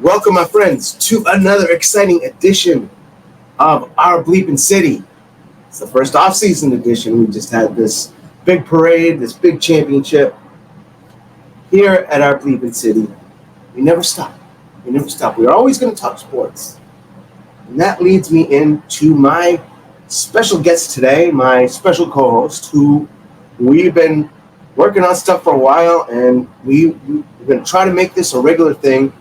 Welcome, my friends, to another exciting edition of our Bleepin City. It's the first off-season edition. We just had this big parade, this big championship here at our Bleepin City. We never stop. We're always going to talk sports. And that leads me into my special guest today, my special co-host, who we've been working on stuff for a while, and we're going to try to make this a regular thing.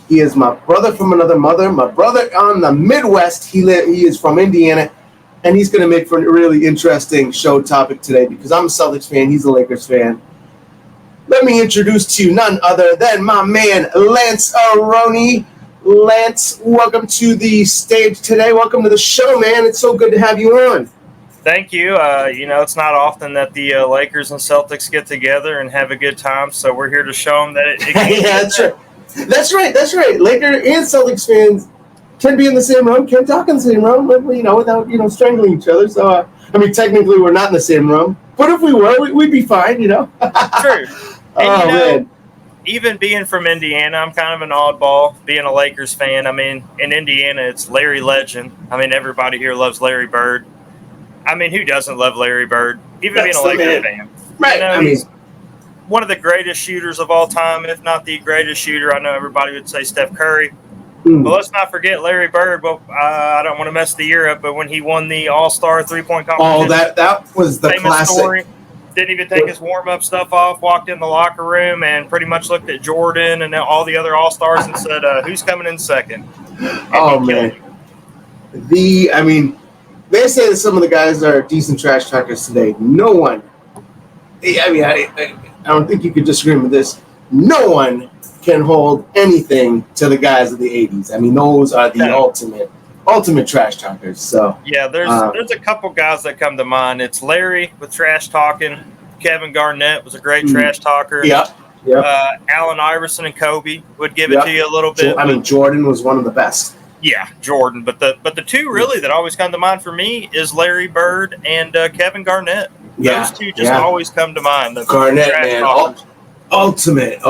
He is my brother from another mother, my brother on the Midwest. He is from Indiana, and he's going to make for a really interesting show topic today because I'm a Celtics fan, he's a Lakers fan. Let me introduce to you none other than my man, Lancearoni. Lance, welcome to the stage today. Welcome to the show, man. It's so good to have you on. Thank you. It's not often that the Lakers and Celtics get together and have a good time, so we're here to show them that it can Yeah, that's right. That's right. Lakers and Celtics fans can be in the same room, can talk in the same room, but, without, strangling each other. So, technically we're not in the same room, but if we were, we'd be fine, True. And, man. Even being from Indiana, I'm kind of an oddball, being a Lakers fan. In Indiana, it's Larry Legend. Everybody here loves Larry Bird. Who doesn't love Larry Bird? Even being a Lakers fan. Right. He's one of the greatest shooters of all time, if not the greatest shooter. I know everybody would say Steph Curry. But let's not forget Larry Bird. Well, I don't want to mess the year up, but when he won the All-Star three-point competition. Oh, that was the classic. Story. Didn't even take his warm-up stuff off, walked in the locker room and pretty much looked at Jordan and all the other All-Stars and said, who's coming in second? Oh, man. They say that some of the guys are decent trash talkers today. No one, I don't think you could disagree with this. No one can hold anything to the guys of the 80s. Those are the ultimate trash talkers. So yeah, there's a couple guys that come to mind. It's Larry with trash talking. Kevin Garnett was a great trash talker. Yeah. Allen Iverson and Kobe would give it to you a little bit. Jordan was one of the best. Yeah, Jordan. But the two really that always come to mind for me is Larry Bird and Kevin Garnett. Those two just always come to mind. Garnett, man, ultimate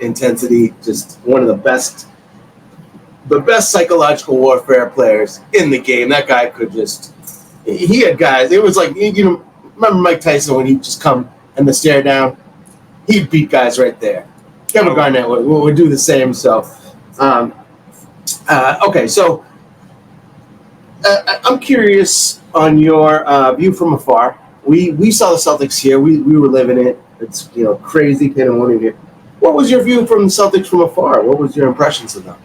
intensity. Just one of the best psychological warfare players in the game. That guy he had guys. It was like, remember Mike Tyson when he'd just come and the stare down? He'd beat guys right there. Kevin Garnett would do the same. So, okay, so I'm curious on your view from afar. We saw the Celtics here. We were living it. It's crazy pandemonium here. What was your view from the Celtics from afar? What was your impressions of them?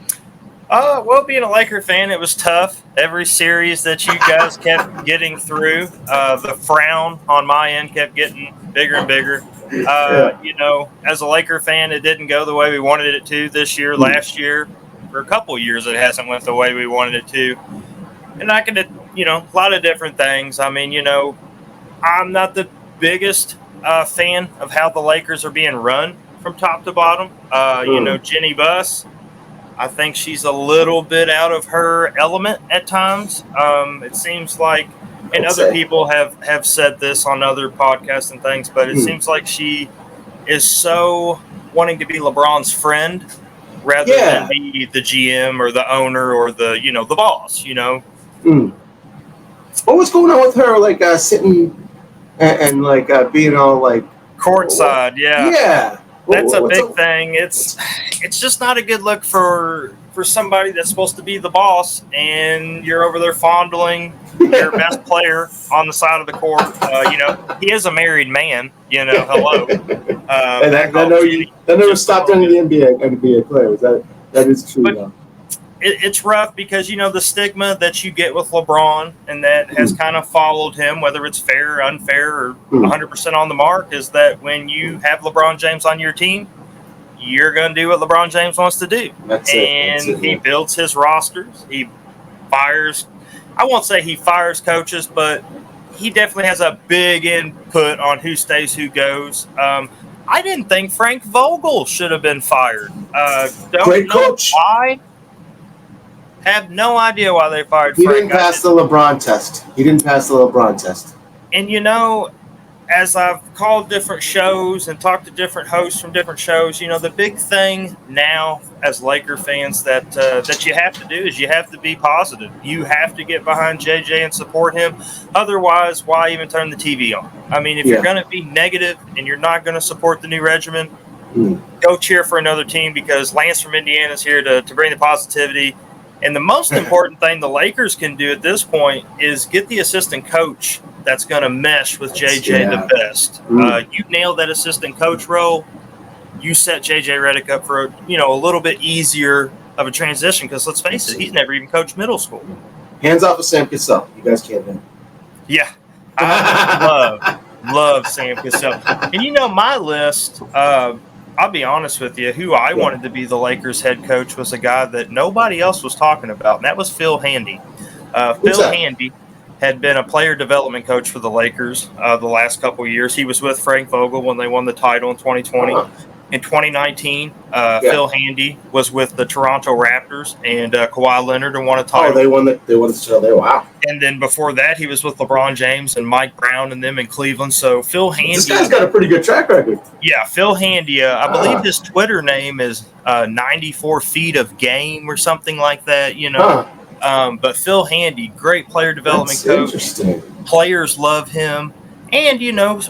Being a Laker fan, it was tough. Every series that you guys kept getting through, the frown on my end kept getting bigger and bigger. As a Laker fan, it didn't go the way we wanted it to this year. Last year, for a couple of years, it hasn't went the way we wanted it to. And I could, a lot of different things. I'm not the biggest fan of how the Lakers are being run from top to bottom. Jenny Buss, I think she's a little bit out of her element at times. It seems like, and other people have said this on other podcasts and things, but it seems like she is so wanting to be LeBron's friend rather than be the GM or the owner or the boss. What was going on with her, sitting and being all courtside? Yeah. That's a big thing. It's just not a good look for somebody that's supposed to be the boss, and you're over there fondling your best player on the side of the court. He is a married man. Hello. That never stopped any of the NBA players. That is true. But it's rough because the stigma that you get with LeBron and that has kind of followed him, whether it's fair or unfair or 100% on the mark, is that when you have LeBron James on your team, you're going to do what LeBron James wants to do. He builds his rosters. He fires. I won't say he fires coaches, but he definitely has a big input on who stays, who goes. I didn't think Frank Vogel should have been fired. Great coach. Why? Have no idea why they fired Frank. He didn't pass the LeBron test. And as I've called different shows and talked to different hosts from different shows, the big thing now as Laker fans that you have to do is you have to be positive. You have to get behind JJ and support him. Otherwise, why even turn the TV on? I mean, if you're going to be negative and you're not going to support the new regimen, go cheer for another team, because Lance from Indiana is here to bring the positivity. And the most important thing the Lakers can do at this point is get the assistant coach that's going to mesh with JJ the best. You nail that assistant coach role, you set JJ Redick up for a little bit easier of a transition, because let's face it, he's never even coached middle school. Hands off of Sam Cassell. You guys can't win. Yeah, I love Sam Cassell. And my list, I'll be honest with you, who I wanted to be the Lakers head coach was a guy that nobody else was talking about, and that was Phil Handy. Phil Handy had been a player development coach for the Lakers the last couple of years. He was with Frank Vogel when they won the title in 2020. In 2019, Phil Handy was with the Toronto Raptors and Kawhi Leonard and won a title. Oh, they won the title there. Wow. And then before that, he was with LeBron James and Mike Brown and them in Cleveland. So Phil Handy. This guy's got a pretty good track record. Yeah, Phil Handy. I believe his Twitter name is 94 feet of game or something like that. But Phil Handy, great player development coach. Interesting. Players love him. And,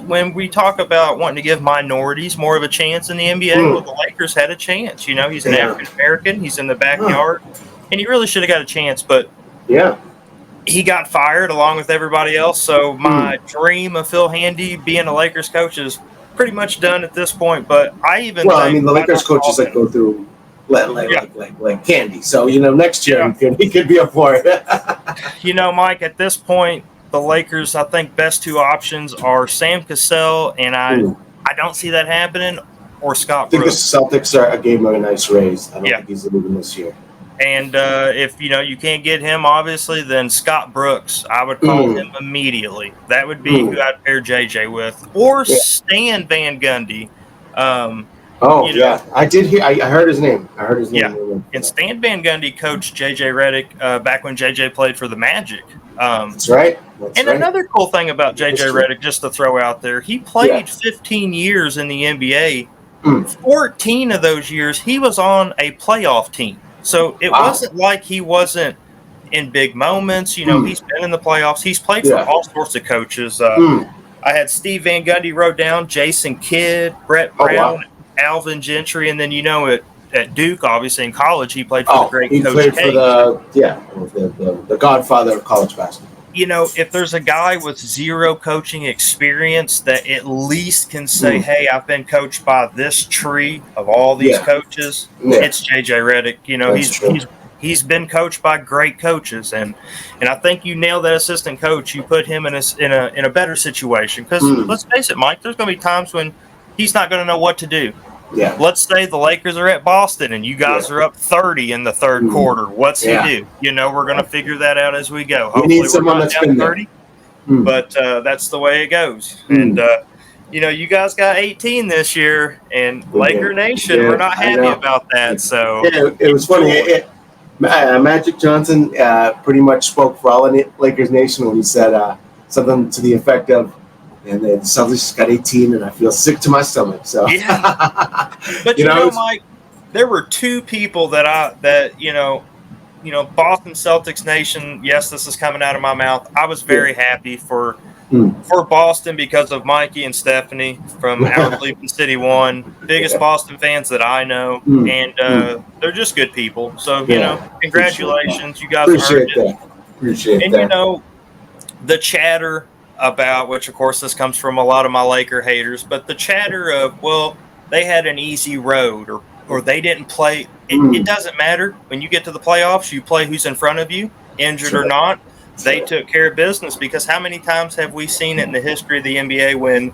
when we talk about wanting to give minorities more of a chance in the NBA, well, the Lakers had a chance. He's an African-American. He's in the backyard. And he really should have got a chance. But he got fired along with everybody else. So my dream of Phil Handy being a Lakers coach is pretty much done at this point. But the Lakers coaches that go through like candy. So, next year he could be up for it. Mike, at this point, the Lakers, I think, best two options are Sam Cassell, and I don't see that happening, or Scott Brooks. I think the Celtics gave him a nice raise. I don't think he's leaving this year. And if you can't get him, obviously, then Scott Brooks, I would call him immediately. That would be who I'd pair JJ with, or Stan Van Gundy. I did hear. I heard his name. Yeah, and Stan Van Gundy coached JJ Redick back when JJ played for the Magic. That's right. Another cool thing about JJ Redick, just to throw out there, he played 15 years in the NBA. 14 of those years, he was on a playoff team. So it wasn't like he wasn't in big moments. He's been in the playoffs. He's played for all sorts of coaches. I had Steve Van Gundy wrote down, Jason Kidd, Brett Brown, Alvin Gentry, and then at Duke, obviously in college, he played for the great Coach K. He played for the godfather of college basketball. If there's a guy with zero coaching experience that at least can say, hey, I've been coached by this tree of all these coaches, it's JJ Redick. He's been coached by great coaches, and I think you nailed that assistant coach. You put him in a better situation, because let's face it, Mike, there's going to be times when he's not going to know what to do. Yeah. Let's say the Lakers are at Boston and you guys are up 30 in the third quarter. What's he do? We're going to figure that out as we go. Hopefully, need someone that's been 30. But that's the way it goes. And you guys got 18 this year, and Laker Nation, we're not happy about that. So it was funny. Magic Johnson pretty much spoke for all in Lakers Nation when he said something to the effect of, and the Celtics got 18, and I feel sick to my stomach. So but Mike, there were two people that Boston Celtics Nation. Yes, this is coming out of my mouth. I was very happy for Boston because of Mikey and Stephanie from our Bleepin City One, biggest Boston fans that I know, and they're just good people. So congratulations, you guys earned it. Appreciate that. And the chatter about, which of course this comes from a lot of my Laker haters, but the chatter of, well, they had an easy road or they didn't play. It doesn't matter. When you get to the playoffs, you play who's in front of you, injured or not. They took care of business, because how many times have we seen it in the history of the NBA when,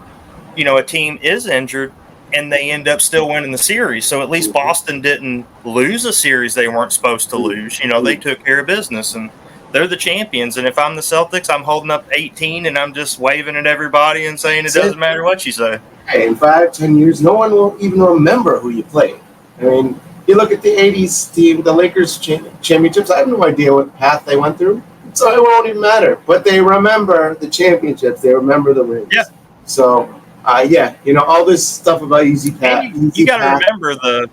a team is injured and they end up still winning the series? So at least Boston didn't lose a series they weren't supposed to lose. They took care of business, and they're the champions. And if I'm the Celtics, I'm holding up 18 and I'm just waving at everybody and saying it doesn't matter what you say. Hey, in 5-10 years, no one will even remember who you played. I mean, you look at the 80s team, the Lakers championships, I have no idea what path they went through. So it won't even matter. But they remember the championships. They remember the wins. Yeah. So, yeah, all this stuff about easy path. You got to remember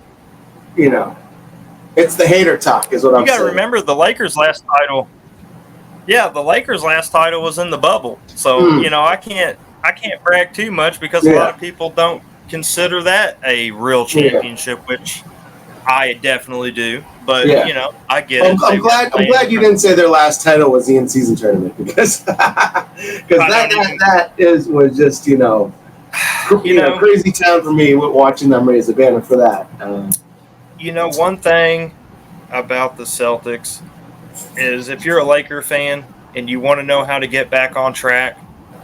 it's the hater talk, is what I'm saying. You got to remember the Lakers' last title. Yeah, the Lakers' last title was in the bubble. So I can't brag too much because a lot of people don't consider that a real championship, which I definitely do. But I get it. I'm glad you didn't say their last title was the in-season tournament because that was just crazy town for me watching them raise the banner for that. One thing about the Celtics is if you're a Laker fan and you want to know how to get back on track,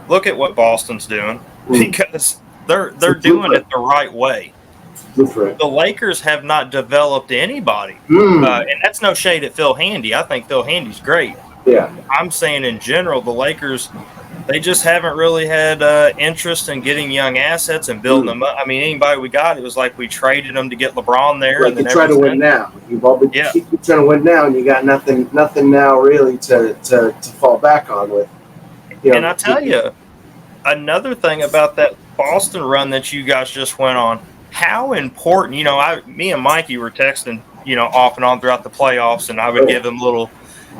look at what Boston's doing because they're doing it the right way. The Lakers have not developed anybody, and that's no shade at Phil Handy. I think Phil Handy's great. Yeah, I'm saying in general, the Lakers, they just haven't really had interest in getting young assets and building them up. I mean, anybody we got, it was like we traded them to get LeBron there. Like you try to win now. You've all been trying to win now, and you got nothing now really to fall back on with. And I tell you, another thing about that Boston run that you guys just went on, how important, me and Mikey were texting, off and on throughout the playoffs, and I would give him little,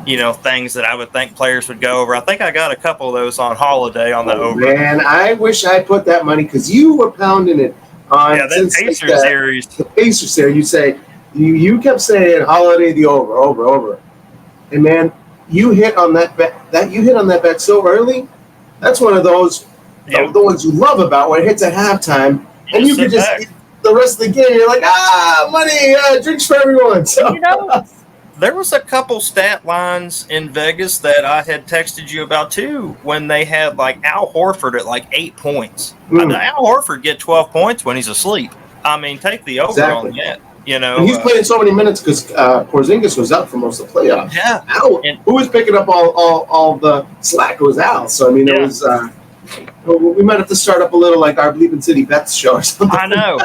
things that I would think players would go over. I think I got a couple of those on Holiday on the over. Man, I wish I put that money because you were pounding it on that Pacers series. The Pacers series, you say you kept saying Holiday the over, and man, you hit on that bet. You hit on that bet so early. That's one of those the ones you love about when it hits at halftime, and you could just. The rest of the game, you're like, money, drinks for everyone. So. There was a couple stat lines in Vegas that I had texted you about too when they had like Al Horford at like 8 points. Al Horford get 12 points when he's asleep. I mean, take the over on that. And he's playing so many minutes because Porzingis was out for most of the playoffs. Yeah, Al, who was picking up all the slack was Al. So I mean, it was. We might have to start up a little like our Bleepin City Bets show or something. I know.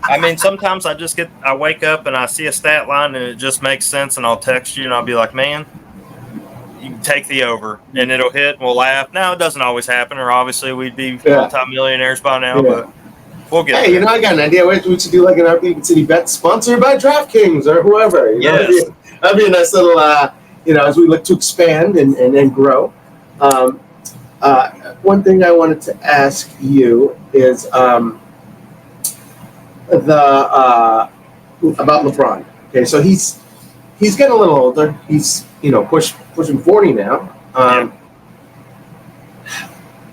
I mean, sometimes I wake up and I see a stat line and it just makes sense, and I'll text you and I'll be like, man, you can take the over, and it'll hit and we'll laugh. Now, it doesn't always happen, or obviously we'd be multi-millionaires by now, but we'll get there. I got an idea. We should do like an our Bleepin City Bets sponsored by DraftKings or whoever. Yes. That'd be a nice little, as we look to expand and grow. One thing I wanted to ask you is about LeBron. Okay, so he's getting a little older. He's pushing 40 now.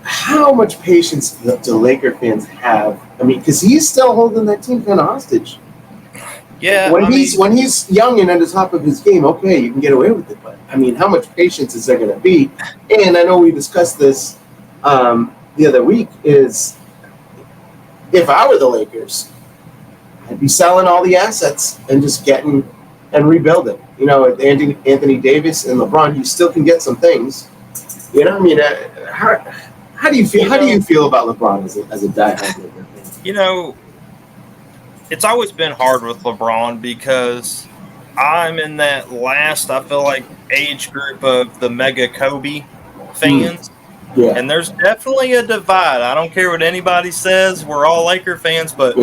How much patience do Laker fans have? I mean, because he's still holding that team kind of hostage. Yeah. When he's young and at the top of his game, okay, you can get away with it. But I mean, how much patience is there going to be? And I know we discussed this the other week. Is if I were the Lakers, I'd be selling all the assets and just getting and rebuilding. With Anthony Davis and LeBron, you still can get some things. I mean, how do you feel? How do you feel about LeBron as a diehard Laker fan? It's always been hard with LeBron because I'm in that last, I feel like, age group of the mega Kobe fans. Yeah. And there's definitely a divide. I don't care what anybody says. We're all Laker fans, but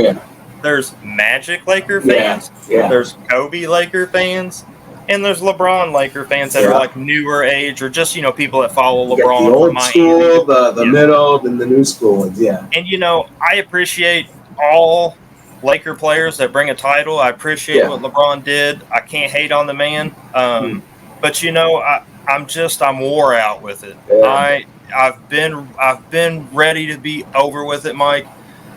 there's Magic Laker fans. Yeah. There's Kobe Laker fans. And there's LeBron Laker fans that are like newer age or just, people that follow LeBron. The old school, the middle, and the new school ones, And, I appreciate all Laker players that bring a title. I appreciate what LeBron did. I can't hate on the man. But I'm wore out with it. Yeah. I've been ready to be over with it, Mike.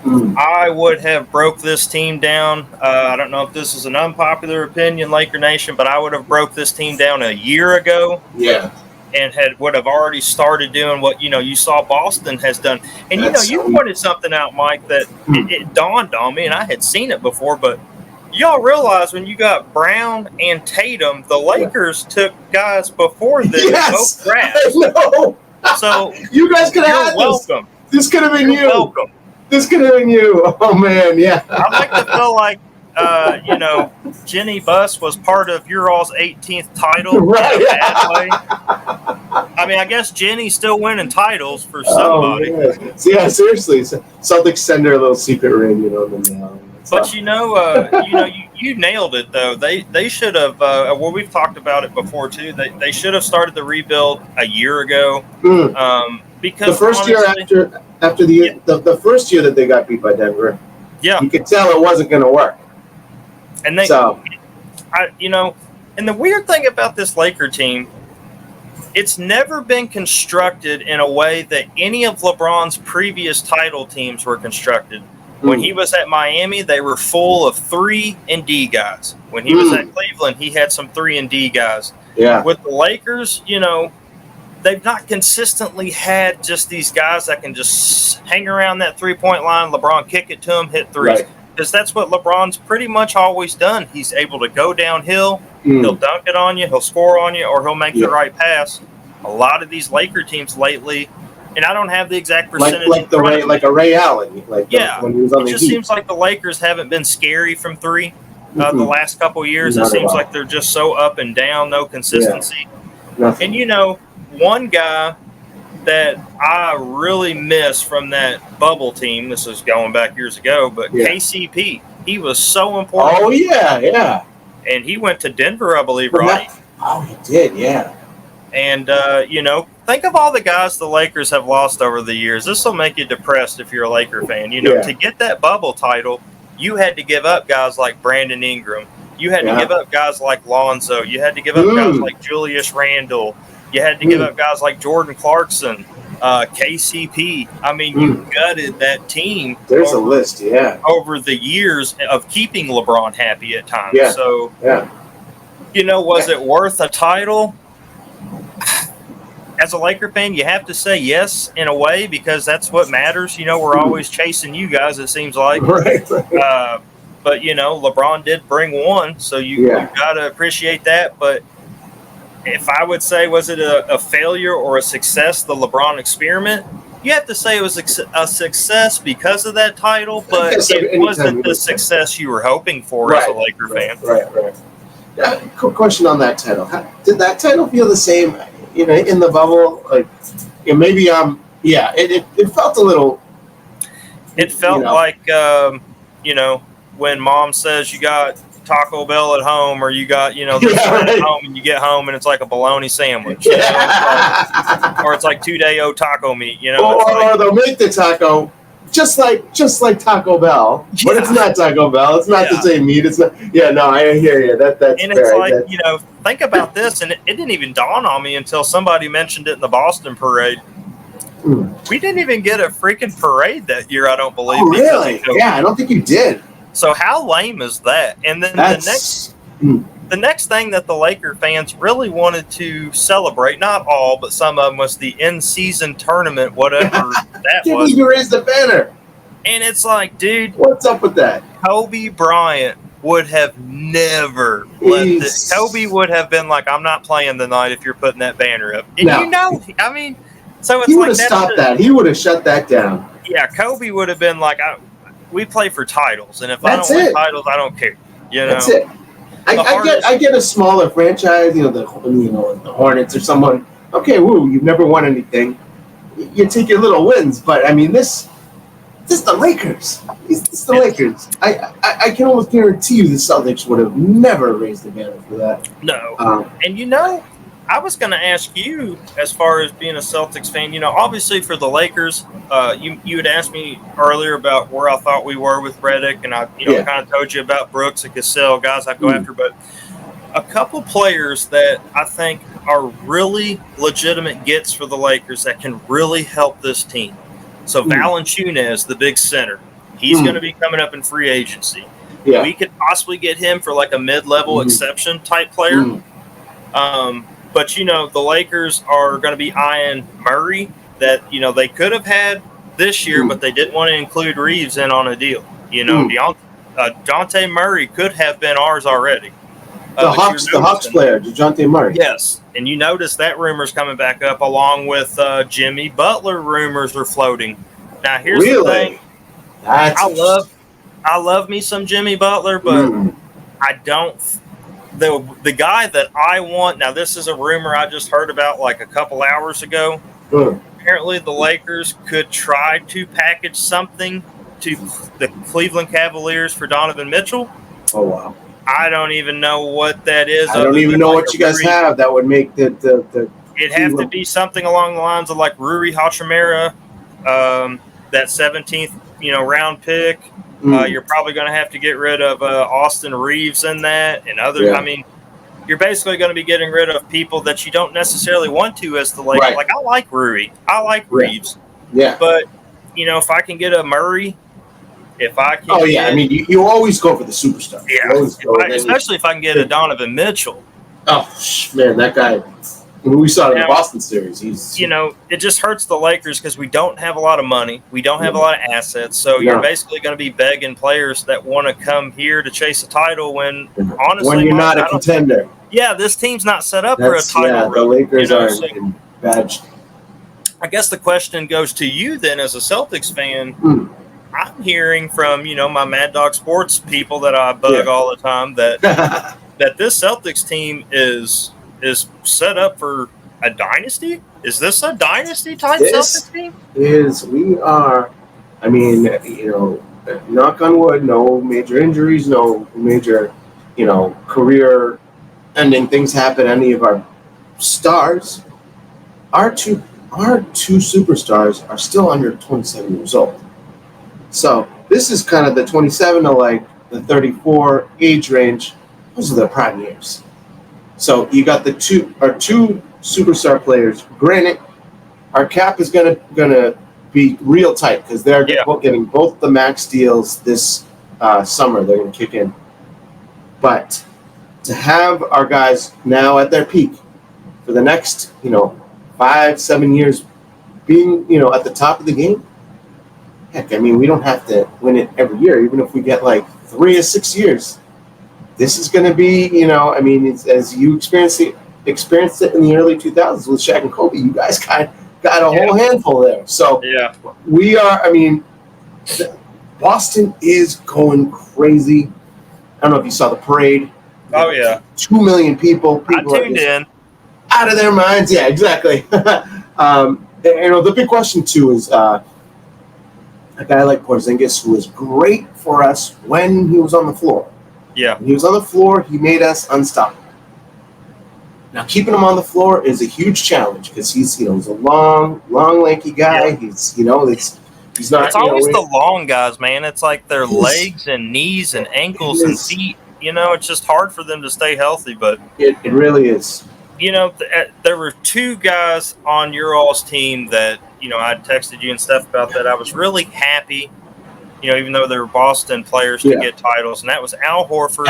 I would have broke this team down. I don't know if this is an unpopular opinion, Laker Nation, but I would have broke this team down a year ago. Yeah. And would have already started doing what you saw Boston has done. And you pointed something out, Mike, that it dawned on me, and I had seen it before, but y'all realize when you got Brown and Tatum, the Lakers took guys before them both drafts. No. So you guys could have had welcome. This could have been you. Welcome. This could have been you. Oh man, yeah. I like to feel like Jenny Buss was part of your all's 18th title right. in a bad way. I mean, I guess Jenny's still winning titles for somebody. Oh, yeah. So, yeah, seriously. Celtics send her a little secret ring, in the mail. But you nailed it though. They should have. Well, we've talked about it before too. They should have started the rebuild a year ago. Because the first year after the first year that they got beat by Denver, you could tell it wasn't going to work. And and the weird thing about this Laker team, it's never been constructed in a way that any of LeBron's previous title teams were constructed. When he was at Miami, they were full of 3 and D guys. When he was at Cleveland, he had some 3 and D guys. Yeah. With the Lakers, they've not consistently had just these guys that can just hang around that 3-point line. LeBron kick it to him, hit threes. Because that's what LeBron's pretty much always done. He's able to go downhill. He'll dunk it on you. He'll score on you, or he'll make the right pass. A lot of these Laker teams lately. And I don't have the exact percentage. Like a Ray Allen. When he was on the Heat. It just seems like the Lakers haven't been scary from 3 the last couple of years. It seems like they're just so up and down, no consistency. Yeah. And, one guy that I really miss from that bubble team, this is going back years ago, but KCP, he was so important. Oh, yeah. And he went to Denver, I believe, right? He did, yeah. And, think of all the guys the Lakers have lost over the years. This will make you depressed if you're a Laker fan. To get that bubble title, you had to give up guys like Brandon Ingram. You had to give up guys like Lonzo. You had to give up guys like Julius Randle. You had to give up guys like Jordan Clarkson, KCP. I mean, you gutted that team. There's a list, over the years of keeping LeBron happy at times. Yeah. So, was it worth a title? As a Laker fan, you have to say yes in a way, because that's what matters. We're always chasing you guys, it seems like. Right. But, LeBron did bring one, so you got to appreciate that. But if I would say, was it a failure or a success, the LeBron experiment? You have to say it was a success because of that title, but it wasn't the success you were hoping for as a Laker fan. Right. Quick question on that title. Did that title feel the same, in the bubble? Like, maybe it felt a little. It felt like, when mom says you got Taco Bell at home, or you got, at home, and you get home and it's like a bologna sandwich. Or it's like 2-day-old taco meat, Or they'll make the taco just like Taco Bell, but it's not Taco Bell. It's not the same meat. It's not. Yeah, no, I hear you. That's and it's like, think about this, and it didn't even dawn on me until somebody mentioned it in the Boston parade. We didn't even get a freaking parade that year, I don't believe. Oh, really? Yeah, I don't think you did. So how lame is that? And then the next thing that the Laker fans really wanted to celebrate, not all, but some of them, was the in-season tournament, whatever that was. You raised the banner. And it's like, dude, what's up with that? Kobe Bryant would have never let this. Kobe would have been like, I'm not playing tonight if you're putting that banner up. And so it's he would have stopped that. He would have shut that down. Yeah, Kobe would have been like, we play for titles, and if I don't win titles, I don't care. That's it. I get a smaller franchise, the Hornets or someone. Okay, you've never won anything. You take your little wins, but I mean, this is the Lakers. It's the Lakers. I can almost guarantee you the Celtics would have never raised the banner for that. No. And I was going to ask you, as far as being a Celtics fan, obviously for the Lakers, you had asked me earlier about where I thought we were with Redick, and I kind of told you about Brooks and Cassell, guys I go after, but a couple players that I think are really legitimate gets for the Lakers that can really help this team. So Valanciunas, the big center, he's going to be coming up in free agency. Yeah. We could possibly get him for like a mid-level exception type player. But, the Lakers are going to be eyeing Murray that, they could have had this year, but they didn't want to include Reeves in on a deal. DeJounte Murray could have been ours already. The Hawks player, DeJounte Murray. Yes. And you notice that rumor's coming back up, along with Jimmy Butler rumors are floating. Now, here's the thing. I love me some Jimmy Butler, but I don't the guy that I want now. This is a rumor I just heard about like a couple hours ago. Apparently, the Lakers could try to package something to the Cleveland Cavaliers for Donovan Mitchell. Oh wow! I don't even know what that is. I don't even know what you guys have that would make the It'd have to be something along the lines of like Rui Hachimura, that 17th round pick. You're probably going to have to get rid of Austin Reeves in that and others. Yeah. I mean, you're basically going to be getting rid of people that you don't necessarily want to as the Lakers. Right. Like, I like Rui. I like Reeves. Yeah. But, if I can get a Murray, if I can I mean, you always go for the superstar. Yeah. Especially if I can get a Donovan Mitchell. Oh, man, that guy. We saw it in the Boston series. It just hurts the Lakers because we don't have a lot of money. We don't have a lot of assets. So you're basically going to be begging players that want to come here to chase a title when, honestly, when you're not a contender. Yeah, this team's not set up for a title. Yeah, the Lakers are in bad. I guess the question goes to you then as a Celtics fan. I'm hearing from, my Mad Dog Sports people that I bug all the time that that this Celtics team is set up for a dynasty? Is this a dynasty type Celtics team? We are, I mean, knock on wood, no major injuries, no major, career ending things happen to any of our stars. Our two superstars are still under 27 years old. So this is kind of the 27 to like the 34 age range. Those are their prime years. So you got our two superstar players. Granted, our cap is gonna be real tight because they're getting both the max deals this summer. They're gonna kick in. But to have our guys now at their peak for the next 5-7 years, being at the top of the game. Heck, I mean, we don't have to win it every year, even if we get like 3 or 6 years. This is going to be, I mean, it's, as you experienced it in the early 2000s with Shaq and Kobe. You guys got a whole handful there. So we are. I mean, Boston is going crazy. I don't know if you saw the parade. Oh yeah, 2 million people. People I tuned in. Out of their minds. Yeah, exactly. The big question too is a guy like Porzingis, who was great for us when he was on the floor. Yeah. When he was on the floor, he made us unstoppable. Now, keeping him on the floor is a huge challenge because he's a long, lanky guy. Yeah. He's he's not. It's always the long guys, man. It's like their legs and knees and ankles and feet. It's just hard for them to stay healthy. But it really is. There were two guys on your all's team that I texted you and stuff about that. I was really happy. Even though they were Boston players to get titles, and that was Al Horford.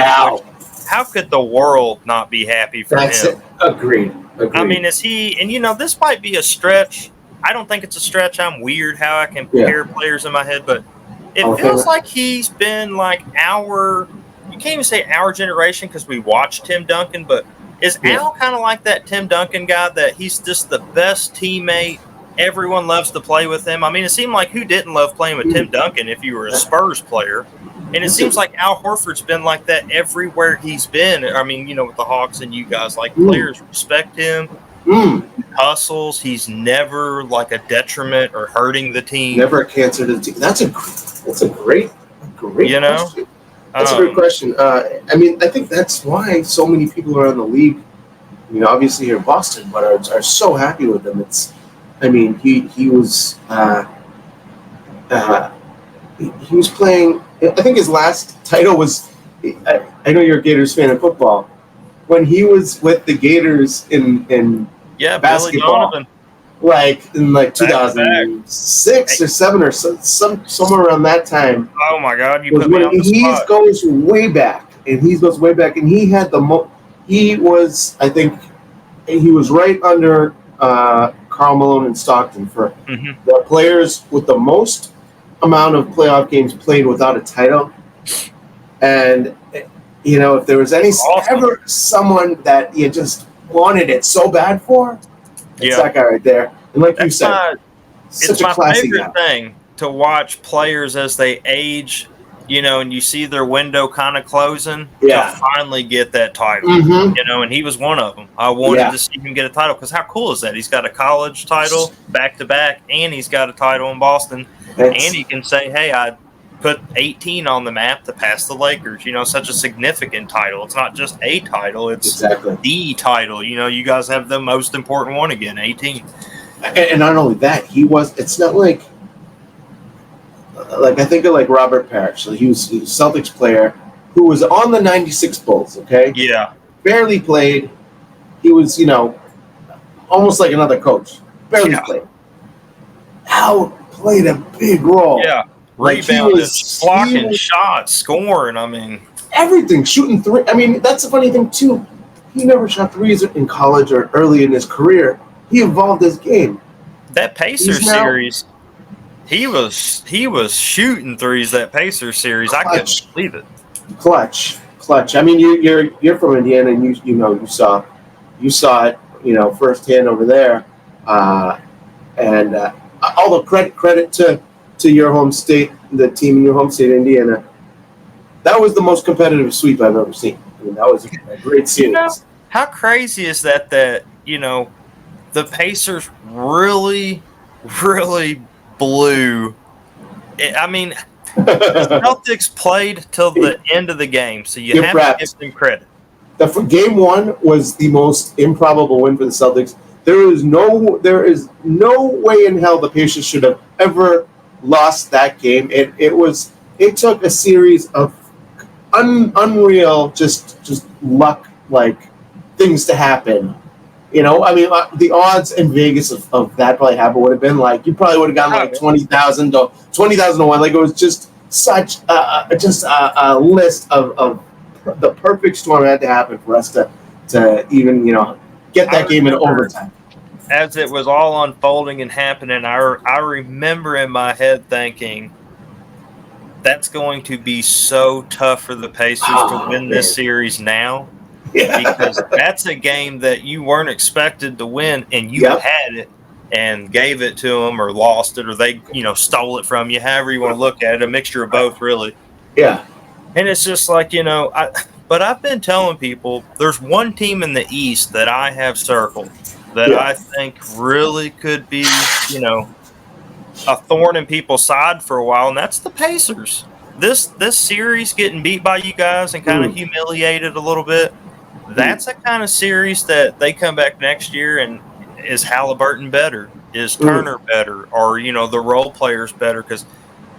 How could the world not be happy for him? It. Agreed. I mean, is he? And this might be a stretch. I don't think it's a stretch. I'm weird how I can pair players in my head, but it feels like he's been like our. You can't even say our generation because we watched Tim Duncan, but is Al kind of like that Tim Duncan guy that he's just the best teammate? Everyone loves to play with him. I mean, it seemed like who didn't love playing with Tim Duncan if you were a Spurs player? And it seems like Al Horford's been like that everywhere he's been. I mean, with the Hawks and you guys, like players respect him. He hustles. He's never like a detriment or hurting the team. Never a cancer to the team. That's a great question. That's a great question. I mean, I think that's why so many people around the league, obviously here in Boston, but are so happy with him. I mean, he was playing. I think his last title was. I know you're a Gators fan in football. When he was with the Gators in basketball, like in 2006 or 7 or somewhere around that time. Oh my God! You put me on the spot. He goes way back, and he had the He was, I think, he was right under. Karl Malone and Stockton for the players with the most amount of playoff games played without a title. And, if there was ever someone that you just wanted it so bad for, it's that guy right there. And like you said, it's my favorite thing to watch players as they age and you see their window kind of closing Yeah. to finally get that title. Mm-hmm. And he was one of them. I wanted to see him get a title because how cool is that? He's got a college title back to back, and he's got a title in Boston, and he can say, "Hey, I put 18 on the map to pass the Lakers." Such a significant title. It's not just a title; it's the title. You guys have the most important one again, 18. And not only that, it's not like I think of like Robert Parrish. So he was a Celtics player who was on the 96 Bulls, okay? Yeah. Barely played. He was, almost like another coach. Barely played. Al played a big role. Yeah. Rebounding, blocking shots, scoring. I mean, everything. Shooting three. I mean, that's the funny thing, too. He never shot threes in college or early in his career. He evolved his game. That Pacers series, he was shooting threes. That Pacers series, I couldn't believe it. Clutch. I mean, you're from Indiana, and you saw it, firsthand over there, and all the credit to your home state, the team in your home state, Indiana. That was the most competitive sweep I've ever seen. I mean, that was a great series. How crazy is that? The Pacers really, really blew. I mean, the Celtics played till the end of the game, so you have to give them credit. Game 1 was the most improbable win for the Celtics. There is no way in hell the Pacers should have ever lost that game. It took a series of unreal, just luck, like things to happen. I mean, the odds in Vegas of that probably happened would have been like, you probably would have gotten like 20,000 to 1. Like, it was just such a list of the perfect storm had to happen for us to even get that game in overtime. As it was all unfolding and happening, I remember in my head thinking, that's going to be so tough for the Pacers to win this series now. Yeah. Because that's a game that you weren't expected to win, and you had it and gave it to them, or lost it, or they stole it from you, however you want to look at it, a mixture of both, really. Yeah. And it's just like, but I've been telling people there's one team in the East that I have circled that I think really could be, a thorn in people's side for a while, and that's the Pacers. This series getting beat by you guys and kind of humiliated a little bit, that's a kind of series that they come back next year and is Halliburton better? Is Turner better? Or, the role players better? Because,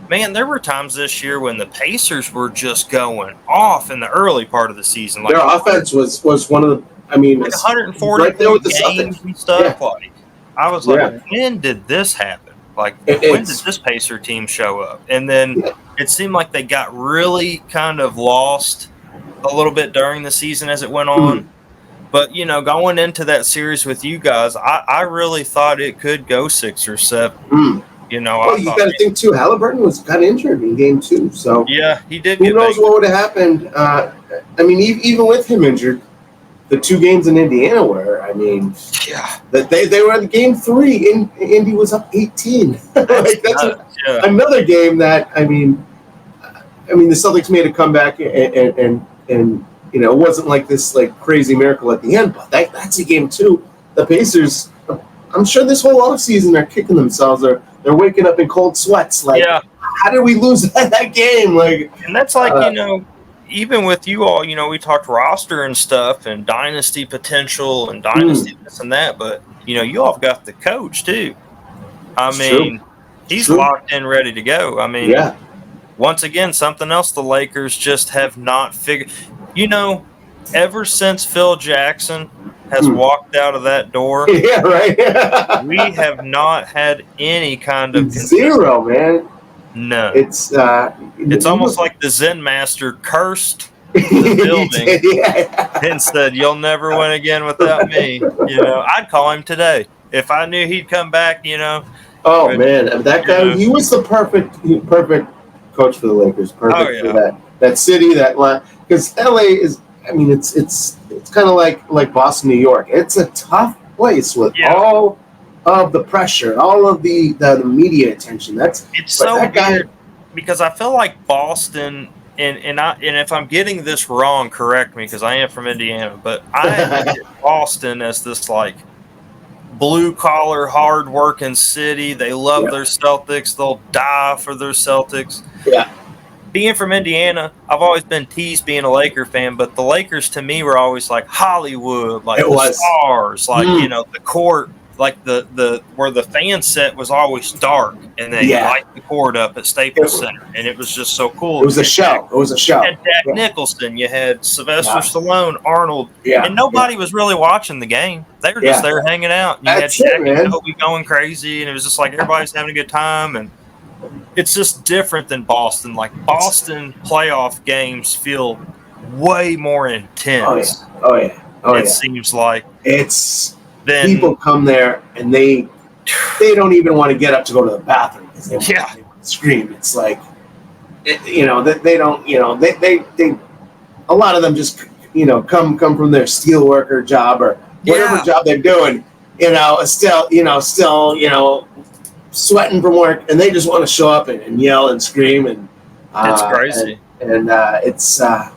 man, there were times this year when the Pacers were just going off in the early part of the season. Their offense was one of the, like 140 right there with the games Celtics and stuff. Yeah. Like, I was like, when did this happen? Like, when did this Pacer team show up? And then it seemed like they got really kind of lost a little bit during the season as it went on. But, going into that series with you guys, I really thought it could go 6 or 7. You got to think, too, Halliburton got injured in game 2. So yeah, he did. Who knows what would have happened? I mean, even with him injured, the 2 games in Indiana were, that they were in game 3, and Indy was up 18. That's another game that, I mean, the Celtics made a comeback, and it wasn't like this like crazy miracle at the end, but that's a game 2. The Pacers, I'm sure this whole offseason they're kicking themselves. They're waking up in cold sweats. Like, how did we lose that game? Like, and that's like, even with you all, we talked roster and stuff and dynasty potential and dynasty this and that, but you all have got the coach too. He's locked in, ready to go. Once again, something else the Lakers just have not figured. Ever since Phil Jackson has walked out of that door, we have not had any kind of zero, man. No, it's almost like the Zen master cursed the building and said, "You'll never win again without me." I'd call him today if I knew he'd come back. Oh man, that guy, he was the perfect coach for the Lakers. Perfect for that city, because LA is. It's kind of like Boston, New York. It's a tough place with all of the pressure, all of the media attention. It's so weird. because I feel like Boston, and if I'm getting this wrong, correct me because I am from Indiana, but I look at Boston as this like blue collar, hard working city. They love Yeah. their Celtics. They'll die for their Celtics. Yeah. Being from Indiana, I've always been teased being a Laker fan, but the Lakers to me were always like Hollywood, like It the was. stars, like the court, like the where the fan set was always dark, and they Yeah. light the court up at Staples Center, and it was just so cool. It was a show. It was a show. You had Jack Yeah. Nicholson, you had Sylvester Yeah. Stallone, Arnold, Yeah. and nobody was really watching the game. They were just there hanging out. You That's had it, Shaq man. and Kobe going crazy, and it was just like everybody's having a good time, and it's just different than Boston. Like Boston playoff games feel way more intense. Oh yeah. It seems like It's then people come there and they don't even want to get up to go to the bathroom because they want to scream. It's like that they don't they a lot of them just come from their steel worker job or whatever job they're doing. Still sweating from work, and they just want to show up and yell and scream, and it's crazy. And it's I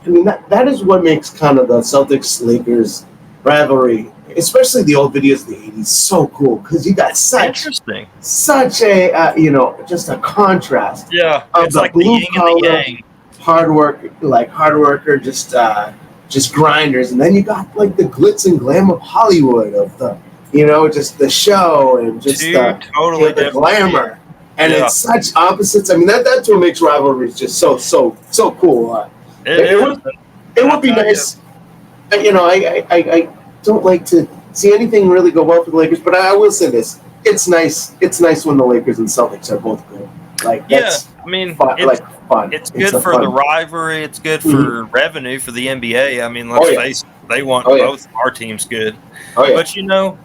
mean that is what makes kind of the Celtics Lakers rivalry, especially the old videos of the '80s, so cool because you got such a just a contrast. Yeah, of it's the like the yin and the yang. hard worker, just grinders, and then you got like the glitz and glam of Hollywood, of the just the show and just the glamour, and it's such opposites. I mean that's what makes rivalries just so cool. It would be nice. I don't like to see anything really go well for the Lakers, but I will say this: it's nice when the Lakers and Celtics are both good. Like that's fun. It's good for the rivalry. It's good for revenue for the NBA. I mean, let's face it, they want both our teams good. But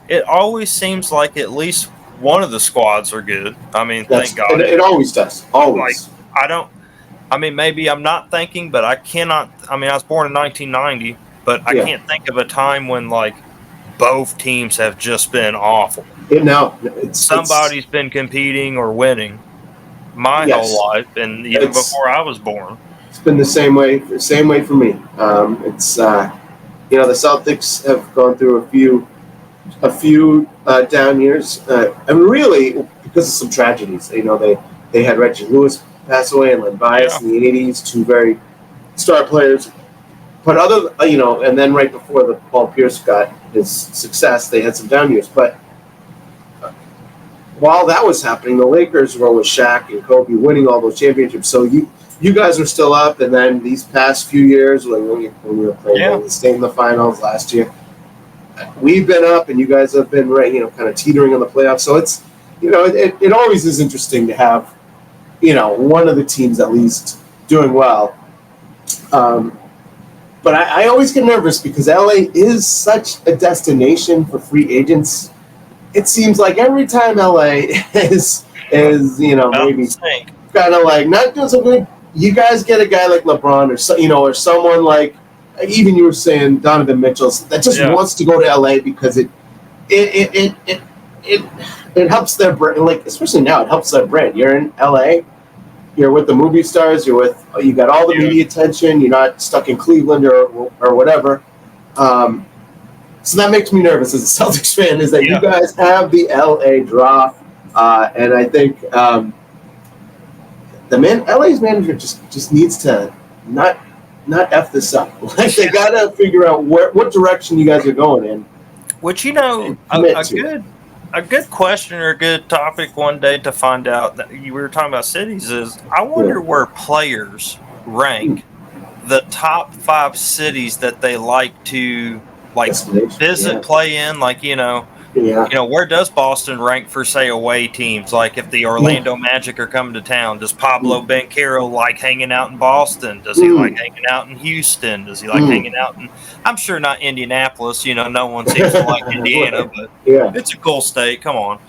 it always seems like at least one of the squads are good. I mean, thank God. It always does. Always. Maybe I'm not thinking, but I cannot. I mean, I was born in 1990, but I can't think of a time when like both teams have just been awful. Somebody's been competing or winning my whole life, and even before I was born. It's been the same way for me. The Celtics have gone through a few down years, and really because of some tragedies. They had Reggie Lewis pass away and Len Bias in the '80s, two very star players. But and then right before the Paul Pierce got his success, they had some down years. But while that was happening, the Lakers were with Shaq and Kobe winning all those championships. So you guys were still up, and then these past few years when we were playing, staying in the finals last year, we've been up, and you guys have been kind of teetering on the playoffs. So it's it always is interesting to have one of the teams at least doing well. But I always get nervous because LA is such a destination for free agents. It seems like every time LA is maybe kind of like not doing so good, you guys get a guy like LeBron or someone like even you were saying Donovan Mitchell that just wants to go to LA because it helps their brand. Like especially now, it helps their brand. You're in LA. You're with the movie stars. You got all the media attention. You're not stuck in Cleveland or whatever. So that makes me nervous as a Celtics fan. Is that you guys have the LA draw, and I think LA's manager just needs to not f this up. Like they gotta figure out what direction you guys are going in. Which a good question or a good topic one day to find out that we were talking about cities is I wonder where players rank the top 5 cities that they like to visit, play in, where does Boston rank for say away teams? Like if the Orlando Magic are coming to town, does Pablo Banchero like hanging out in Boston? Does he like hanging out in Houston? Does he like hanging out in I'm sure not Indianapolis, no one seems to like Indiana, but it's a cool state. Come on.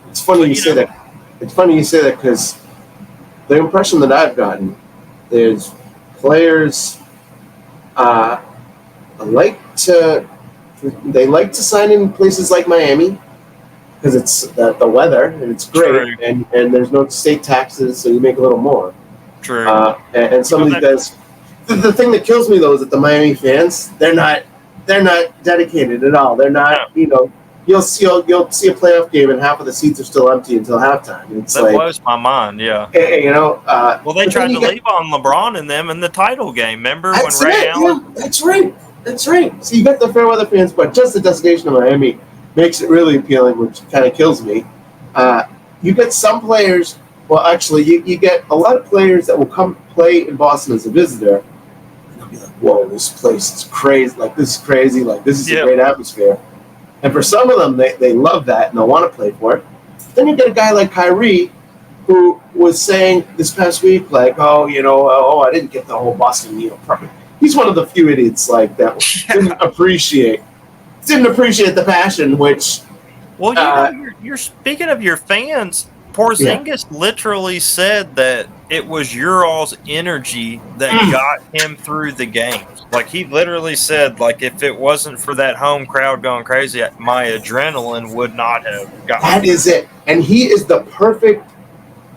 It's funny you say that. It's funny you say that because the impression that I've gotten is players they like to sign in places like Miami, because it's the weather and it's great, and there's no state taxes, so you make a little more. True. And some of these guys, the thing that kills me though is that the Miami fans, they're not dedicated at all. They're not, you'll see a playoff game and half of the seats are still empty until halftime. It's that blows my mind. Yeah. Well, they tried to leave on LeBron and them in the title game. Remember when Ray Allen? Yeah, that's right. That's right. So you got the fair weather fans, but just the destination of Miami makes it really appealing, which kind of kills me. You get some players. Well, actually, you get a lot of players that will come play in Boston as a visitor. And they'll be like, "Whoa, this place is crazy! Like this is crazy! Like this is a great atmosphere." And for some of them, they love that and they'll want to play for it. But then you get a guy like Kyrie, who was saying this past week, like, "Oh, I didn't get the whole Boston, perfect." He's one of the few idiots like that didn't appreciate the passion, which. Well, you're speaking of your fans. Porzingis literally said that it was your all's energy that got him through the games. Like, he literally said, like, if it wasn't for that home crowd going crazy, my adrenaline would not have gotten. That is it. And he is the perfect.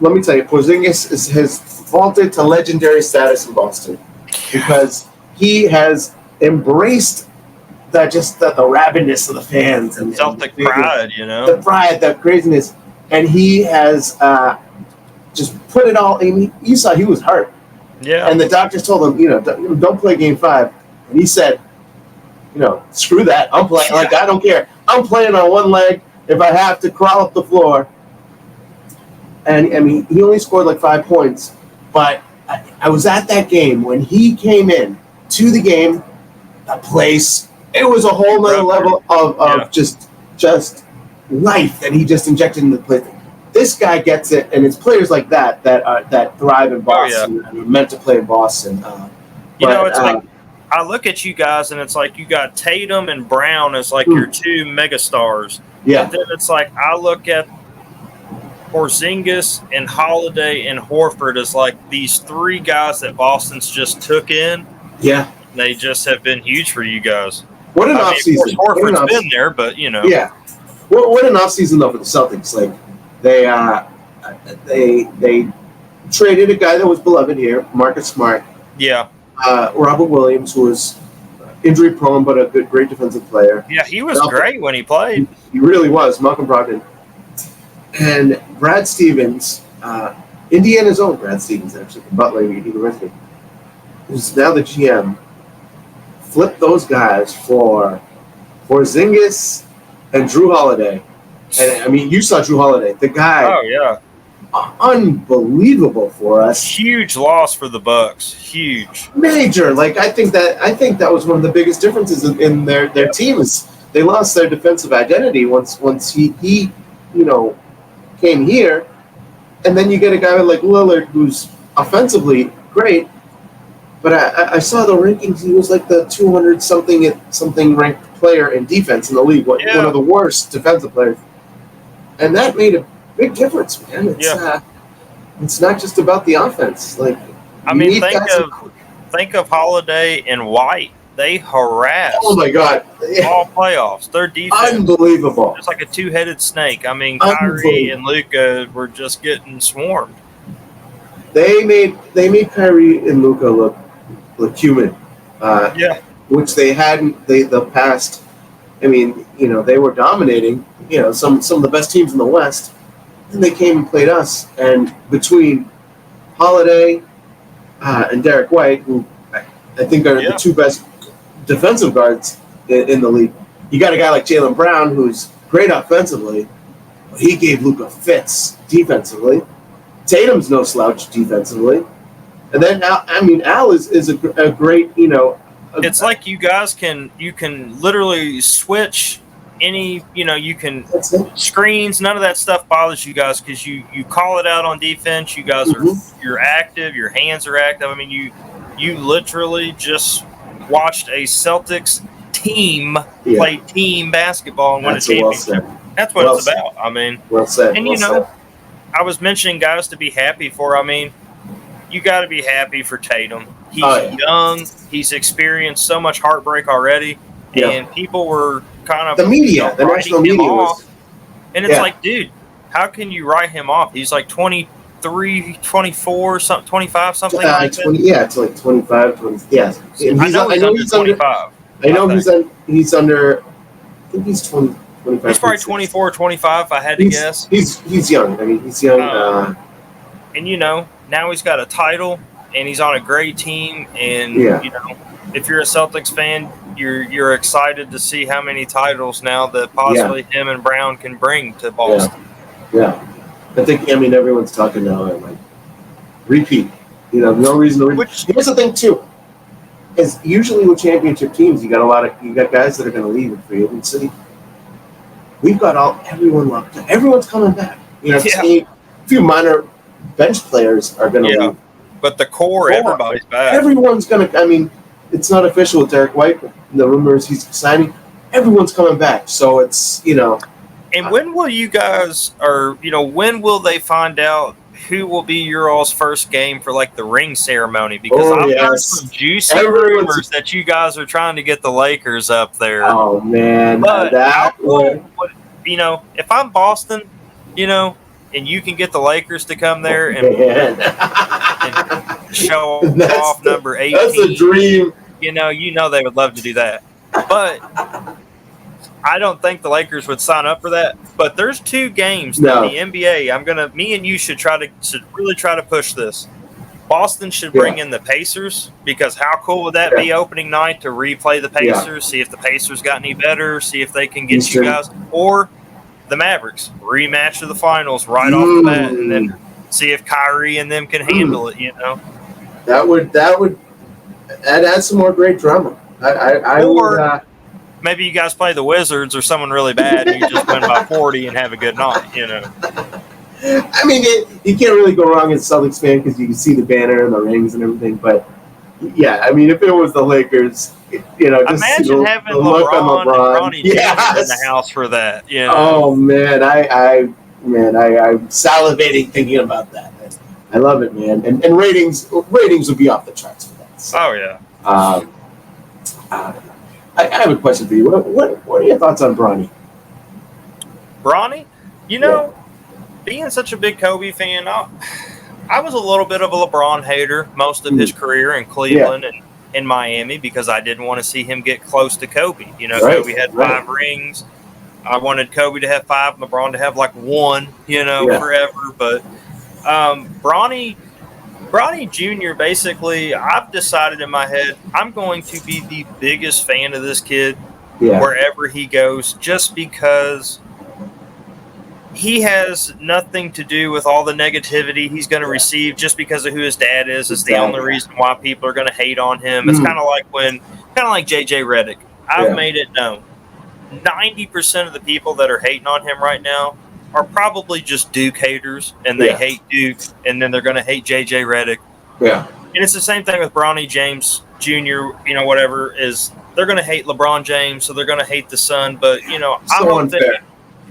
Let me tell you, Porzingis has vaulted to legendary status in Boston because he has embraced the rabidness of the fans and Celtic pride, the pride, the craziness, and he has just put it all. I mean, you saw he was hurt, and the doctors told him, don't play Game 5, and he said, screw that, I'm playing. Like, I don't care, I'm playing on one leg if I have to crawl up the floor. And I mean, he only scored like 5 points, but I was at that game when he came in to the game. The place, it was a whole nother level of just life that he just injected into the place. This guy gets it, and it's players like that thrive in Boston and are meant to play in Boston. It's like I look at you guys, and it's like you got Tatum and Brown as like your two megastars. Yeah. And then it's like I look at Porzingis and Holiday and Horford as like these three guys that Boston's just took in. Yeah. They just have been huge for you guys. What an offseason. Horford's been there, but Yeah. What an offseason though for the Celtics. Like they traded a guy that was beloved here, Marcus Smart. Yeah. Robert Williams, who was injury prone but a great defensive player. Yeah, he was great when he played. He really was. Malcolm Brogdon. And Brad Stevens, Indiana's own Brad Stevens, actually, from Butler University, who's now the GM, flipped those guys for Porzingis and Drew Holiday. And I mean, you saw Drew Holiday, the guy. Oh yeah, unbelievable for us. Huge loss for the Bucks. Huge, major. Like I think that was one of the biggest differences in their team is they lost their defensive identity once he came here, and then you get a guy like Lillard who's offensively great. But I saw the rankings. He was like the 200-something ranked player in defense in the league. One of the worst defensive players. And that made a big difference, man. It's not just about the offense. Like, I mean, think of Holiday and White. They harassed. Oh my God! All playoffs. Their defense, unbelievable. It's like a two-headed snake. I mean, Kyrie and Luka were just getting swarmed. They made Kyrie and Luka look human. Which they hadn't. The past. I mean, they were dominating. Some of the best teams in the West. And they came and played us. And between Holiday and Derek White, who I think are the two best defensive guards in the league, you got a guy like Jaylen Brown, who's great offensively. But he gave Luka fits defensively. Tatum's no slouch defensively. And then Al is a great, it's like you guys can literally switch any, you can screens, none of that stuff bothers you guys because you call it out on defense. You guys you're active, your hands are active. I mean, you literally just watched a Celtics team play team basketball and win a championship. That's what it's about. I mean, well said. And I was mentioning guys to be happy for. I mean, you got to be happy for Tatum. He's young. He's experienced so much heartbreak already, and people were kind of the media, the national media was. And it's like, dude, how can you write him off? He's like 23, 24, 25, something like 20, that. Yeah, it's like 25, 20. Yeah. I know he's under 25. I know he's under, I think he's 20, 25. He's probably 24 or 25, if I had to guess. He's young. I mean, he's young. And, you know, now he's got a title, and he's on a great team. And, you know, if you're a Celtics fan, you're excited to see how many titles now that possibly him and Brown can bring to Boston. Yeah. I think, I mean, everyone's talking now, like, repeat. You know, no reason to repeat. Here's the thing, too, is usually with championship teams, you got guys that are going to leave in free agency. We've got everyone locked up. Everyone's coming back. You know, a few minor bench players are going to leave. But the core, everybody's back. Everyone's going to, I mean, it's not official with Derek White, but the rumors he's signing, everyone's coming back. So it's, you know. And when will you guys, or, you know, when will they find out who will be your all's first game for, like, the ring ceremony? Because I've heard some juicy rumors that you guys are trying to get the Lakers up there. Oh, man. But you know, if I'm Boston, you know, and you can get the Lakers to come there and show off number 18. That's a dream. You know they would love to do that. But I don't think the Lakers would sign up for that. But there's 2 games in the NBA. Me and you should really try to push this. Boston should bring in the Pacers, because how cool would that be opening night to replay the Pacers, see if the Pacers got any better, see if they can get you guys, or the Mavericks, rematch of the finals right off the bat, and then see if Kyrie and them can handle it, you know. That would add some more great drama. Maybe you guys play the Wizards or someone really bad and you just win by 40 and have a good night, you know. I mean, you can't really go wrong as a Celtics fan because you can see the banner and the rings and everything. But, yeah, I mean, if it was the Lakers, you know, just imagine having LeBron and Bronny James in the house for that. You know? Oh, man, I'm salivating thinking about that. I love it, man. And ratings would be off the charts for that. So, oh, yeah. I have a question for you. What are your thoughts on Bronny? Bronny? You know, being such a big Kobe fan, I was a little bit of a LeBron hater most of his career in Cleveland and in Miami, because I didn't want to see him get close to Kobe. You know, Kobe had 5 rings. I wanted Kobe to have 5, LeBron to have like 1, you know, forever. But Bronny Jr., basically, I've decided in my head I'm going to be the biggest fan of this kid wherever he goes, just because he has nothing to do with all the negativity he's going to receive just because of who his dad is. It's the only reason why people are going to hate on him. It's kind of like JJ Redick. I've made it known. 90% of the people that are hating on him right now are probably just Duke haters, and they hate Duke, and then they're going to hate JJ Redick. Yeah. And it's the same thing with Bronny James Jr., you know, whatever, is they're going to hate LeBron James, so they're going to hate the son. But, you know,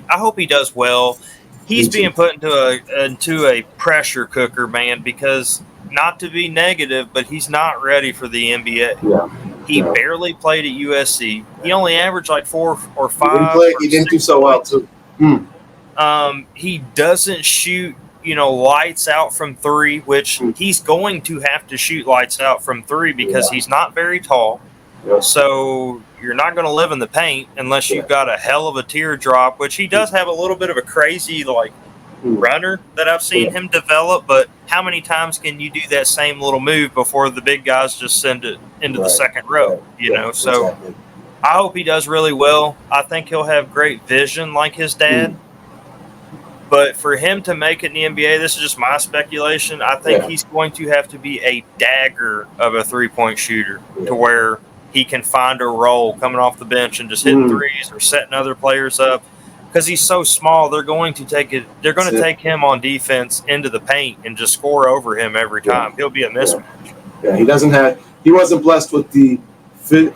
I hope he does well. He's being put into a pressure cooker, man, because not to be negative, but he's not ready for the NBA. Yeah. He barely played at USC. He only averaged like 4 or 5. He didn't do so well, too. He doesn't shoot, you know, lights out from 3, which he's going to have to shoot lights out from 3 because he's not very tall. So you're not going to live in the paint unless you've got a hell of a teardrop, which he does have a little bit of a crazy, like, runner that I've seen him develop. But how many times can you do that same little move before the big guys just send it into the second row, you know? So I hope he does really well. I think he'll have great vision like his dad. But for him to make it in the NBA, this is just my speculation, I think he's going to have to be a dagger of a three-point shooter to where he can find a role coming off the bench and just hitting threes or setting other players up. Because he's so small, they're going to take take him on defense into the paint and just score over him every time. He'll be a mismatch. He wasn't blessed with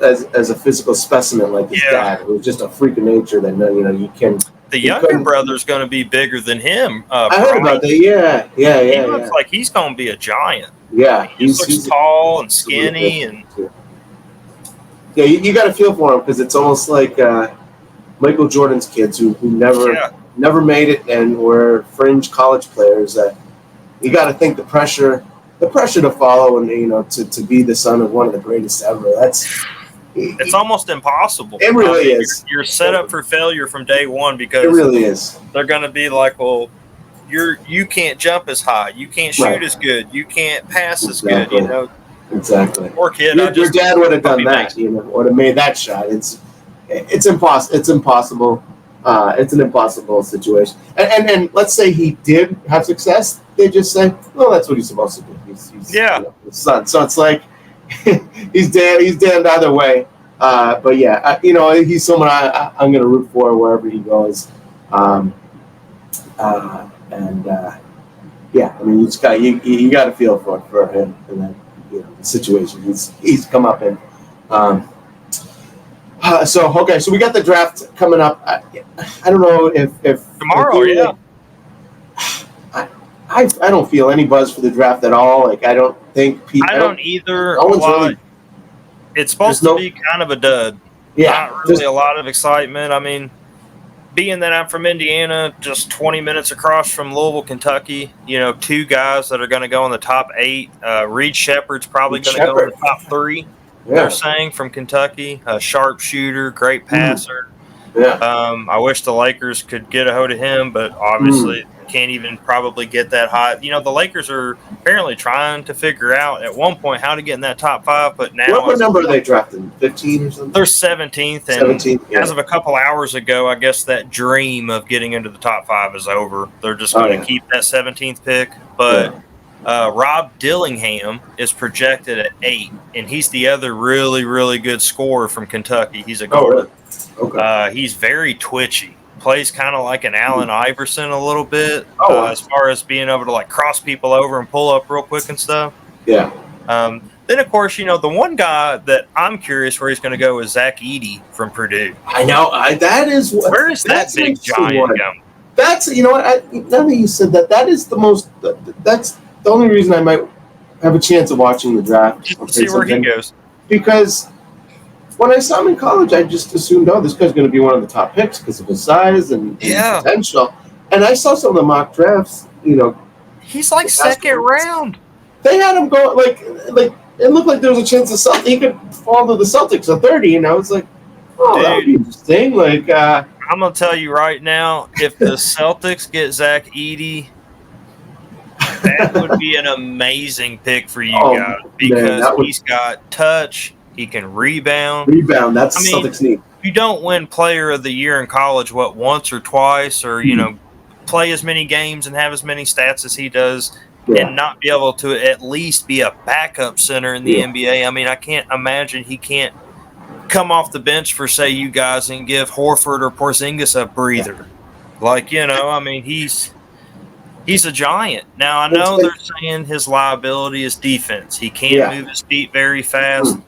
as a physical specimen like his dad. It was just a freak of nature that, you know, you can. The younger brother's going to be bigger than him. I heard about that. Yeah. He looks like he's going to be a giant. Yeah. He looks tall and skinny. You got to feel for him because it's almost like Michael Jordan's kids who never never made it, and we're fringe college players. That you got to think the pressure to follow, and to be the son of one of the greatest ever. It's almost impossible. It really is. You're set up for failure from day one because it really is. They're going to be like, well, you can't jump as high, you can't shoot as good, you can't pass as good. Exactly. Poor kid. Your dad would have done that. Would have made that shot. It's impossible. It's impossible. It's an impossible situation. And let's say he did have success. They just say, well, that's what he's supposed to do. He's his son. So it's like he's damned either way. But yeah, he's someone I'm going to root for wherever he goes. Yeah, I mean, you got to feel for him in that the situation he's come up in. So we got the draft coming up. I don't know if tomorrow. Yeah. I don't feel any buzz for the draft at all. Like I don't think people. I don't either. No one's really, it's supposed to be kind of a dud. Yeah, not really a lot of excitement. I mean, being that I'm from Indiana, just 20 minutes across from Louisville, Kentucky, two guys that are going to go in the top 8. Reed Shepherd's probably going to go in the top 3. Yeah. They're saying from Kentucky, a sharpshooter, great passer. Yeah. I wish the Lakers could get a hold of him, but obviously can't even probably get that high. The Lakers are apparently trying to figure out at one point how to get in that top 5, but now what number are they drafting? 15 or something? They're 17th, and 17th, as of a couple hours ago, I guess that dream of getting into the top 5 is over. They're just going to keep that 17th pick, but Rob Dillingham is projected at 8, and he's the other really, really good scorer from Kentucky. He's a guard. Okay. He's very twitchy. Plays kind of like an Allen Iverson a little bit as far as being able to like cross people over and pull up real quick and stuff. Yeah. Then, of course, the one guy that I'm curious where he's going to go is Zach Edey from Purdue. I know. Where is that big giant going? That's, now that you said that, that's the only reason I might have a chance of watching the draft. Just to see where he goes. Because when I saw him in college, I just assumed, this guy's going to be one of the top picks because of his size and his potential. And I saw some of the mock drafts, He's like second round. They had him go, like it looked like there was a chance he could fall to the Celtics at 30, It's like, that would be interesting. Like, I'm going to tell you right now, if the Celtics get Zach Edey, that would be an amazing pick for you guys because he's got touch. He can rebound. That's what Celtics need. You don't win Player of the Year in college, once or twice, or play as many games and have as many stats as he does, and not be able to at least be a backup center in the NBA. I mean, I can't imagine he can't come off the bench for, say, you guys and give Horford or Porzingis a breather. Like, he's a giant. Now, I know they're saying his liability is defense. He can't move his feet very fast.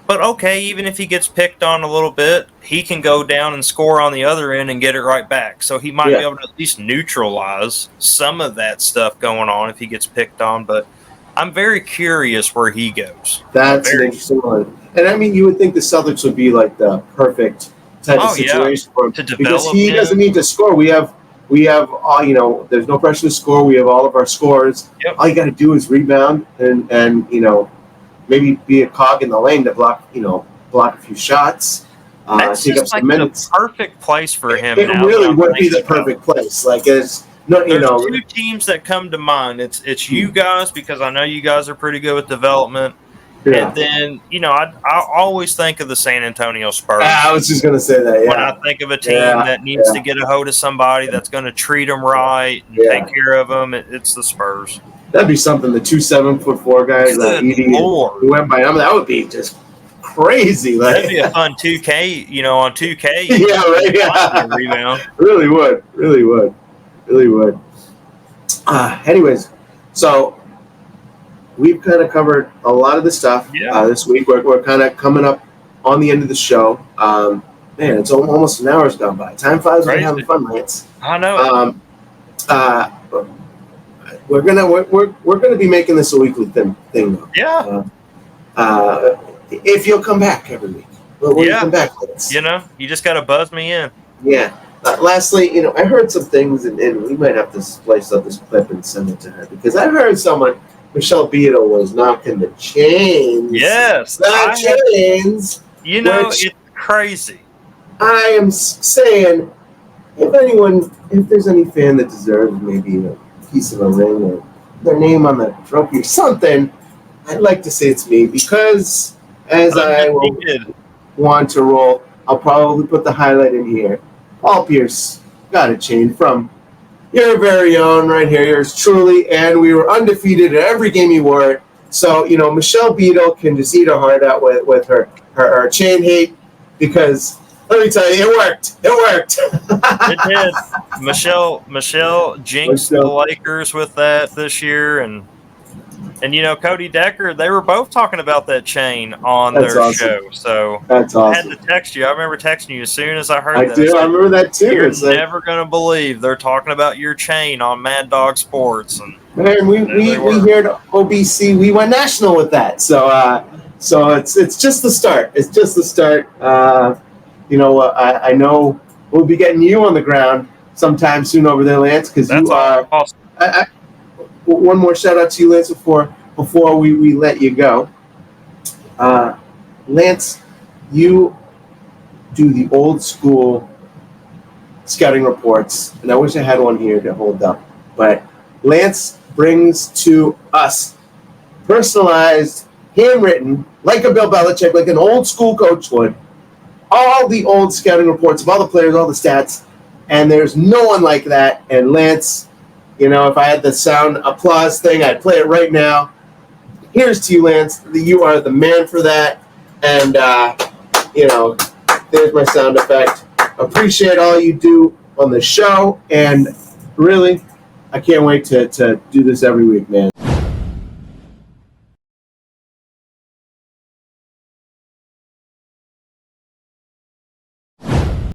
But okay, even if he gets picked on a little bit, he can go down and score on the other end and get it right back. So he might be able to at least neutralize some of that stuff going on if he gets picked on. But I'm very curious where he goes. That's an interesting one. And I mean, you would think the Celtics would be like the perfect type of situation for him to develop because he doesn't need to score. We have all, there's no pressure to score. We have all of our scores. Yep. All you got to do is rebound and maybe be a cog in the lane to block a few shots. That's take just up some like minutes. The perfect place for him. It really would be the perfect place. Like there's two teams that come to mind. It's you guys because I know you guys are pretty good with development. Yeah. And then I always think of the San Antonio Spurs. I was just gonna say that. Yeah. When I think of a team that needs to get a hold of somebody that's going to treat them right and take care of them, it's the Spurs. That'd be something. The 2 7'4" guys like Edey who went by them. That would be just crazy. Like, that'd be a fun 2K. On 2K. Yeah, right. Yeah. Rebound. Really would. Anyways, so we've kind of covered a lot of the stuff this week. We're kind of coming up on the end of the show. Man, it's almost an hour's gone by. Time flies when you're having fun, Lance. I know. We're gonna be making this a weekly thing though. Yeah. If you'll come back every week, we'll come back. You just got to buzz me in. Yeah. Lastly, I heard some things, and we might have to splice up this clip and send it to her, because I heard Michelle Beadle was knocking the chains. Yes. Chains. It's crazy. I am saying, if there's any fan that deserves maybe a piece of a ring or their name on the trophy or something, I'd like to say it's me, because as I will want to roll, I'll probably put the highlight in here. Paul Pierce got a chain from your very own right here, yours truly, and we were undefeated at every game you wore it. So, Michelle Beadle can just eat her heart out with her chain hate, because let me tell you, it worked. It worked. It did. Michelle jinxed the Lakers with that this year, and Cody Decker, they were both talking about that chain on their show. So that's awesome. I had to text you. I remember texting you as soon as I heard that. I remember that too. You're never going to believe they're talking about your chain on Mad Dog Sports. And man, we here at OBC, we went national with that. So it's just the start. It's just the start. I know we'll be getting you on the ground sometime soon over there, Lance, because you are awesome. One more shout out to you, Lance, before we let you go. Lance, you do the old school scouting reports, and I wish I had one here to hold up. But Lance brings to us personalized, handwritten, like a Bill Belichick, like an old school coach would, all the old scouting reports of all the players, all the stats, and there's no one like that. And Lance, if I had the sound applause thing, I'd play it right now. Here's to you, Lance. You are the man for that. And, there's my sound effect. Appreciate all you do on the show. And really, I can't wait to do this every week, man.